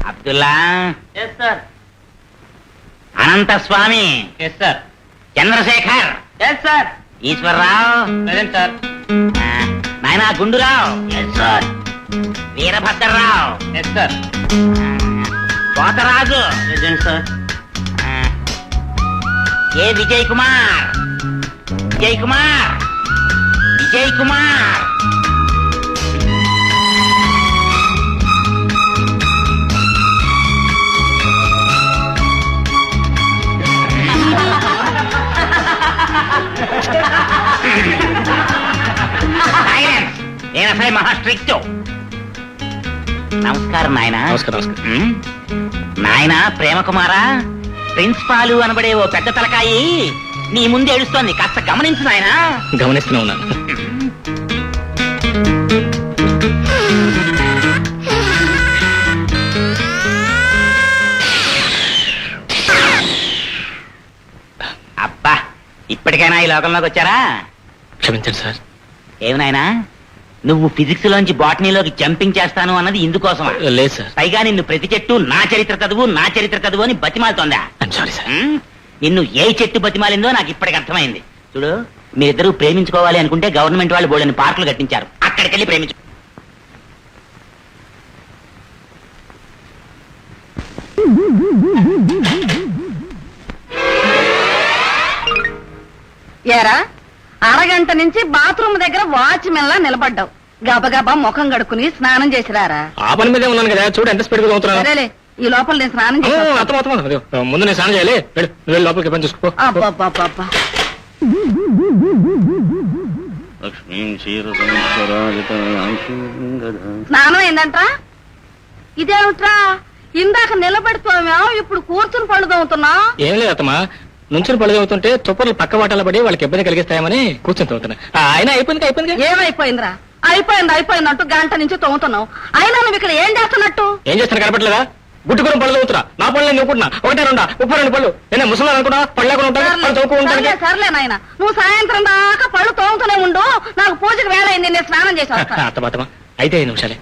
Abdullah. Yes sir. Anantha Swami. Yes sir. Chandrasekhar. Yes sir. Eswararao. Present sir. నాయనా Gundurao. Yes sir. Veerabhadrarao. Yes sir. Potharaju. Present sir. A Vijay Kumar. Vijay Kumar. Vijay Kumar. నేను అసలు మహా strict. నమస్కారం నాయన. నమస్కారం. నాయన ప్రేమ కుమారా, ప్రిన్సిపాలు అనబడే ఓ పెద్ద తలకాయి నీ ముందు ఏడుస్తోంది, కాస్త గమనించు నాయన. గమనిస్తూనే ఉన్నాను. అబ్బా, ఇప్పటికైనా ఈ లోకంలోకి వచ్చారా? క్షమించండి సార్. ఏమి నాయనా, నువ్వు ఫిజిక్స్ లోంచి బాటనీలోకి జంపింగ్ చేస్తాను అన్నది ఇందుకోసం. లేదు సార్. పైగా నిన్ను ప్రతి చెట్టు నా చరిత్ర చదువు అని బతిమాలుతోందా? Sorry sir. నిన్ను ఏ చెట్టు బతిమాలిందో నాకు ఇప్పటికి అర్థమైంది. చూడు, మీరిద్దరూ ప్రేమించుకోవాలి అనుకుంటే గవర్నమెంట్ వాళ్ళు బోల్డని పార్కులు కట్టించారు, అక్కడికి వెళ్ళి ప్రేమించు. ఏరా, అరగంట నుంచి బాత్రూమ్ దగ్గర వాచ్మెన్ లా నిలబడ్డావు. గబగబా ముఖం కడుక్కుని స్నానం చేసిరారా. ఆ పని మీదే ఉన్నాను కదా, చూడు ఎంత స్పీడ్ గా అవుతున్నాను. సరేలే, ఈ లోపల నేను స్నానం చేసి ముందు నేను స్నానం చేయాలి. వెళ్ళి లోపలికి పని చూసుకో. అబ్బబ్బబ్బబ్బా. స్నానం ఏందంట్రా? ఇదేమిట్రా, ఇందాక నిలబెడుతున్నావు, ఇప్పుడు కూర్చుని పళ్ళు తోముతున్నా? ఏం లేదు అత్తమ్మా, నుంచుని పళ్ళు అవుతుంటే తుప్పర్లు పక్క వాటాల పడి వాళ్ళకి ఇబ్బంది కలిగిస్తాయమని కూర్చొని తోముతున్నా. అయినా అయిపోయింది. ఏమైపోయిందిరా? అయిపోయిందంటూ గంట నుంచి తోముతున్నావు. అయినా నువ్వు ఇక్కడ ఏం చేస్తున్నట్టు? ఏం చేస్తాను కనపట్లేదా? గుట్టుకుని పళ్ళు తోముతున్నా. నా పళ్ళు నేను నూకుంటున్నా. 1, 2, 32 పళ్ళు. నేను ముసలి అనుకున్నా, పళ్ళు లేకుండా ఉంటాను. సర్లే నాయన, నువ్వు సాయంత్రం దాకా పళ్ళు తోముతూనే ఉండు. నాకు పూజకి వేళ అయింది, నేను స్నానం చేసి వస్తాను. అత్తమ్మ 5 నిమిషాలే.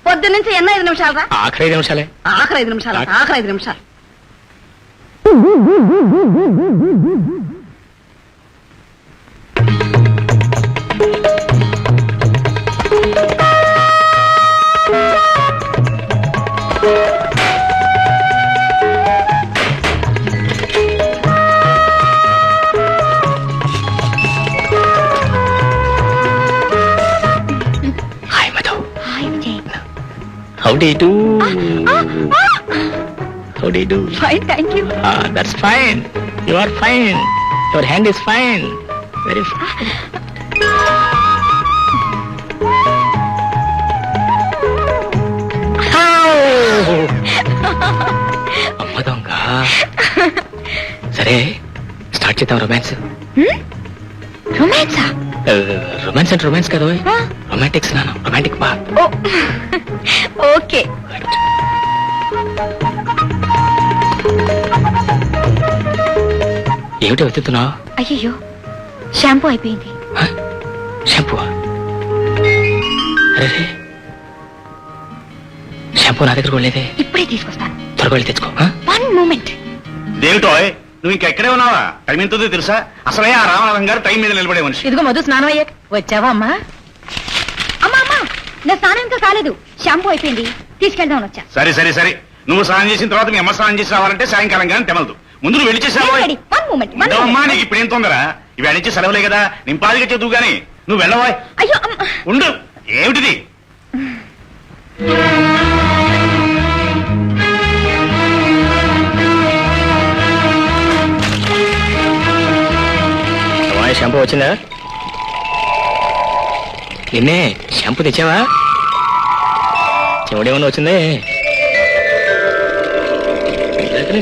పొద్దు నుంచి ఎన్ని 5 నిమిషాలు రా? ఆఖరి 5 నిమిషాలే. ఆఖరి 5 నిమిషాలు. Hi, Madhu. Hi, Vijay. How do you do? How do you do? Fine, thank you. That's fine. You are fine. Your hand is fine. Very fine. అమ్మ దొంగ. సరే, స్టార్ట్ చేద్దాం రొమాన్స్. రొమాన్సా? రొమాన్స్ అంటే రొమాన్స్ కదా, రొమాంటిక్స్ నాన్న, romantic బా. Okay. ఏమిటి వెతుకుతున్నావు? అయ్యో, షాంపూ అయిపోయింది. షాంపూ? అరే, షాంపూ నా దగ్గర కూడా లేదే. ఇప్పుడే తీసుకొస్తాను. త్వరగా వెళ్ళి తెచ్చుకో. 1 moment. దేవిటో, నువ్వు ఇంకెక్కడే ఉన్నావా? టైం ఎంతో తెలుసా? అసలే ఆ రామనాథం గారు టైం మీద నిలబడే మనిషి. ఇదిగో మధు, స్నానం అయ్యాక వచ్చావా అమ్మా? అమ్మా, నా స్నానం ఇంకా కాలేదు. షాంపూ అయిపోయింది, తీసుకెళ్దామని వచ్చా. సరే, నువ్వు స్నానం చేసిన తర్వాత మీ అమ్మ స్నానం చేసి రావాలంటే సాయంకాలం కానీ తెమలదు. ముందు నువ్వు వెళ్ళి చేసావా? 1 moment. అమ్మా, నీకు ఇప్పుడు ఏం తొందర? ఇవి అడిచి సెలవులే కదా, నింపాదిగా చదువు గాని నువ్వు వెళ్ళవా? అయ్యో, ఉండు. ఏమిటిది? షాంపూ వచ్చిందా? నిన్నే షాంపూ తెచ్చావా? చెవుడేమన్నా వచ్చిందే?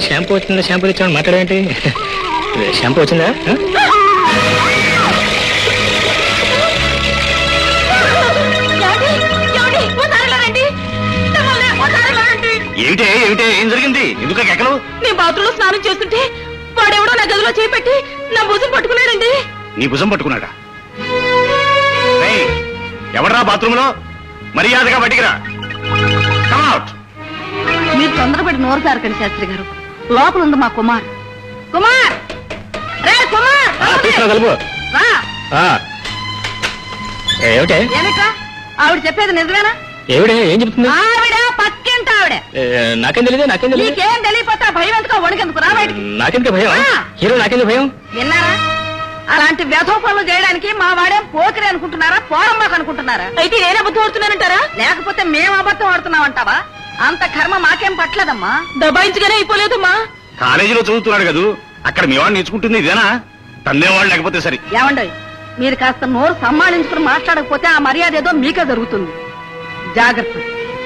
షాంపూ వచ్చిందా, షాంపూ తెచ్చామని మాట్లాడేంటి? షాంపూ వచ్చిందా? ఏమిటే ఏం జరిగింది? ఎందుకు ఎక్కలు? నేను బాత్రూమ్ లో స్నానం చేస్తుంటే వాడెవడో నా గదిలో చేపెట్టి నా భుజం పట్టుకున్నాడండి. నీ భుజం పట్టుకున్నాడా? ఎవడరా బాత్రూమ్ లో? మర్యాదగా బయటికి రా. Come out. మీరు తొందరపడి నోరు సారకండి శాస్త్రి గారు. లోపల ఉంది మా కుమార్. కుమార్ రే కుమార్, తీసుకురా కలుపు. రా. ఏమిటే ఏమిట్రా ఆవిడ చెప్పేది నిజమేనా? ఏమిడే ఏం చెప్తుంది? ఆవిడ పక్కింట ఆవిడ. నాకేం తెలియదు, నాకేం తెలియదు. నీకేం తెలియపోతే భయం ఎందుకో వణికెందుకు, రా బయటికి. నాకెందుకు భయం? ఆ. హీరో నాకెందుకు భయం? విన్నారా? అలాంటి వ్యధో పనులు చేయడానికి మా వాడేం పోకిరి అనుకుంటున్నారా, పోరంబాకు అనుకుంటున్నారా? అయితే నేను అబద్ధం ఆడుతున్నానంటారా, లేకపోతే మేము అబద్ధం ఆడుతున్నామంటావా? అంత కర్మ మాకేం పట్టలేదమ్మా. దబాయించుగానే అయిపోలేదమ్మా. కాలేజీలో చదువుతున్నాడు కదా, అక్కడ మీ వాడు నేర్చుకుంటుంది ఇదేనా? తందేవాళ్ళు లేకపోతే సరే. ఏమండోయ్, మీరు కాస్త నోరు సంభాళించుకుని మాట్లాడకపోతే ఆ మర్యాద ఏదో మీకే జరుగుతుంది. జాగ్రత్త.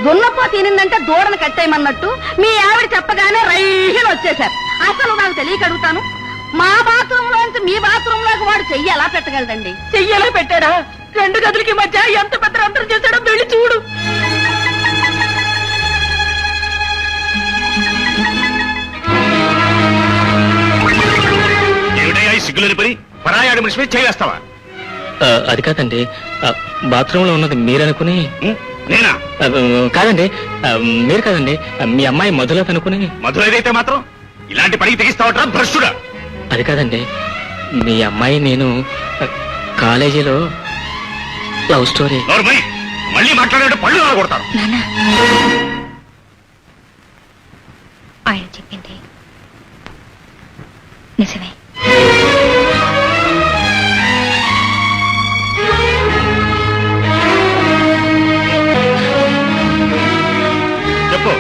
దున్నపో తినిందంటే దూడను కట్టేయమన్నట్టు మీ ఆవిడ చెప్పగానే రైలు వచ్చేశారు. అసలు నాకు తెలియక అడుగుతాను, మా బాత్రూమ్ లోంచి మీ బాత్రూమ్ లోకి వాడు చెయ్యి ఎలా పెట్టగలదండి? చెయ్యి ఎలా పెట్టాడా? 2 గదులకి మధ్య ఎంత పెద్ద అంతరం చేశాడో వెళ్ళి చూడు. ఏమిటయ్యా ఈ సిగ్గులేని పని? పరాయాడి మనిషి మీద చేయేస్తావా? అది కాదండి, బాత్రూమ్ లో ఉన్నది మీరనుకుని. నేనా? కాదండి, మీరు కాదండి, మీ అమ్మాయి మధులత అనుకుని. మధురైతే మాత్రం ఇలాంటి పనికి తెగిస్తావట్రా భ్రష్టుడా? అది కాదండి, మీ అమ్మాయి నేను కాలేజీలో లవ్ స్టోరీ. నోర్మై, మళ్ళీ మాట్లాడే పళ్ళు కొడతారు. నాన్న, ఆయన చెప్పింది నిజమే. చెప్పు,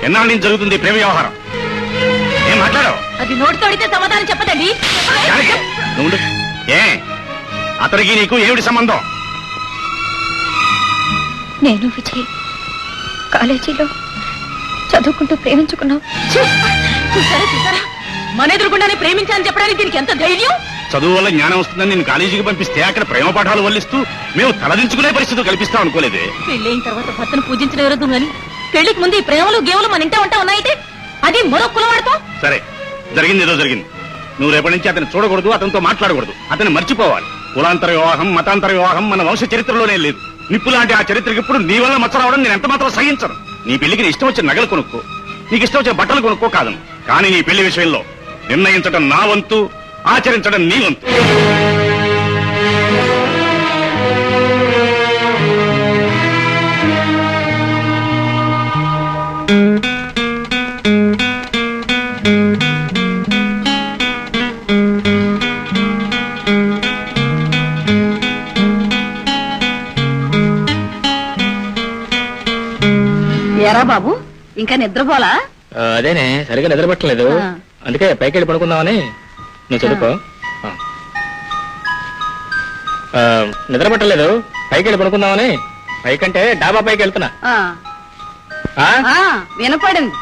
ఎన్నాళ్ళ నుంచి జరుగుతుంది ఈ ప్రేమ వ్యవహారం? ఏం మాట్లాడావు? అది నోటితో అడిగితే సమాధానం చెప్పదండి. జానకి, నువ్వు ఉండు. ఏ అతనికి నీకు ఏమిటి సంబంధం? నేను విజయ్ కాలేజీలో చదువుకుంటూ ప్రేమించుకున్నాం. చూసారా, మన ఎదురుకుండానే ప్రేమించాలని చెప్పడానికి దీనికి ఎంత ధైర్యం? చదువు వల్ల జ్ఞానం వస్తుందని నేను కాలేజీకి పంపిస్తే అక్కడ ప్రేమ పాఠాలు వల్లిస్తూ మేము తలదించుకునే పరిస్థితి కల్పిస్తాం అనుకోలేదే. పెళ్ళైన తర్వాత భర్తను పూజించడం ఎవరదు గాని పెళ్లికి ముందు ఈ ప్రేమలు గేవులు మన ఇంటా ఉంటా ఉన్నాయితే అది మరో కులవాడతాం. సరే, జరిగింది ఏదో జరిగింది. నువ్వు రేపటి నుంచి అతను చూడకూడదు, అతనితో మాట్లాడకూడదు, అతను మర్చిపోవాలి. కులాంతర వివాహం, మతాంతర వివాహం మన వంశ చరిత్రలోనే లేదు. నిప్పు లాంటి ఆ చరిత్రకి ఇప్పుడు నీ వల్ల మచ్చ రావడం నేను ఎంత మాత్రం సహించను. నీ పెళ్లికి నీ ఇష్టం వచ్చిన నగలు కొనుక్కో, నీకు ఇష్టం వచ్చిన బట్టలు కొనుక్కో కాదను. కానీ నీ పెళ్లి విషయంలో నిర్ణయించడం నా వంతు, ఆచరించడం నీ వంతు. ఎరా బాబు, ఇంకా నిద్రపోలా? అదేనే, సరిగా నిద్రపట్టలేదు. ఆ. అందుకే పైకి వెళ్ళి పడుకుందామని. నువ్వు చదువుకో. నిద్ర పట్టలేదు, పైకి వెళ్ళి పడుకుందామని. పైకంటే డాబా పైకి వెళ్తున్నా. వినపడింది.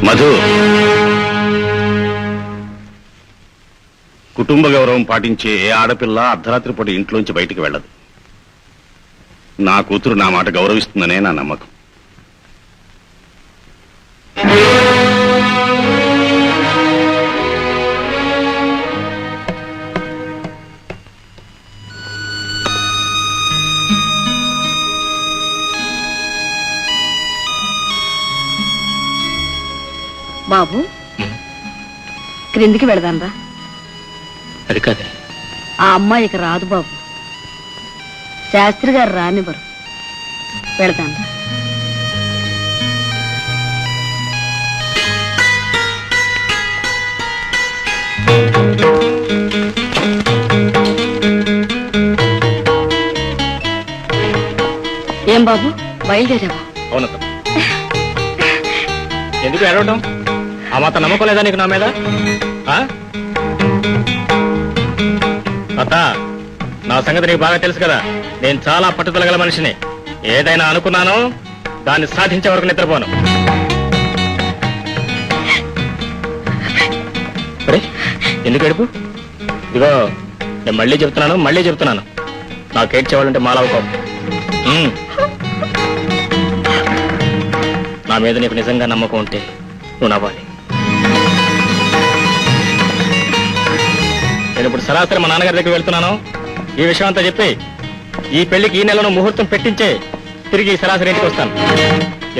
మధు, కుటుంబ గౌరవం పాటించే ఏ ఆడపిల్ల అర్ధరాత్రి పూట ఇంట్లోంచి బయటికి వెళ్ళదు. నా కూతురు నా మాట గౌరవిస్తుందనే నా నమ్మకం. బాబు, క్రిందికి వెళదాంరా. అది కాదే, ఆ అమ్మాయికి రాదు బాబు, శాస్త్రి గారు రానివ్వరు. వెళదాంరా. ఏం బాబు, బయలుదేరావా? అవును. ఎందుకు ఏడవడం? ఆ మాత్రం నమ్మకం లేదా నీకు నా మీద? అత్త, నా సంగతి నీకు బాగా తెలుసు కదా. నేను చాలా పట్టుదల గల మనిషిని. ఏదైనా అనుకున్నానో దాన్ని సాధించే వరకు నిద్రపోను. అరే, ఎందుకు ఏడుపు? ఇదిగో నేను మళ్ళీ చెప్తున్నాను నాకు ఏడ్చేవాళ్ళంటే మాలవ కోపం. నా మీద నీకు నిజంగా నమ్మకం ఉంటే నువ్వు నవ్వాలి. నేను ఇప్పుడు సరాసరి మా నాన్నగారి దగ్గర వెళ్తున్నాను. ఈ విషయం అంతా చెప్పి ఈ పెళ్లికి ఈ నెలలో ముహూర్తం పెట్టించే తిరిగి సరాసరి ఇంటికి వస్తాను.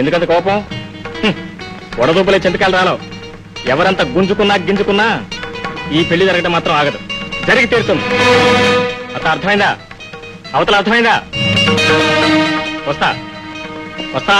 ఎందుకంత కోపం? వడదూపులే చింతకాయలు రాలో. ఎవరంతా గింజుకున్నా ఈ పెళ్లి జరగడం మాత్రం ఆగదు. జరిగి తీరుతుంది. అట్లా అర్థమైందా? అవతల అర్థమైందా? వస్తా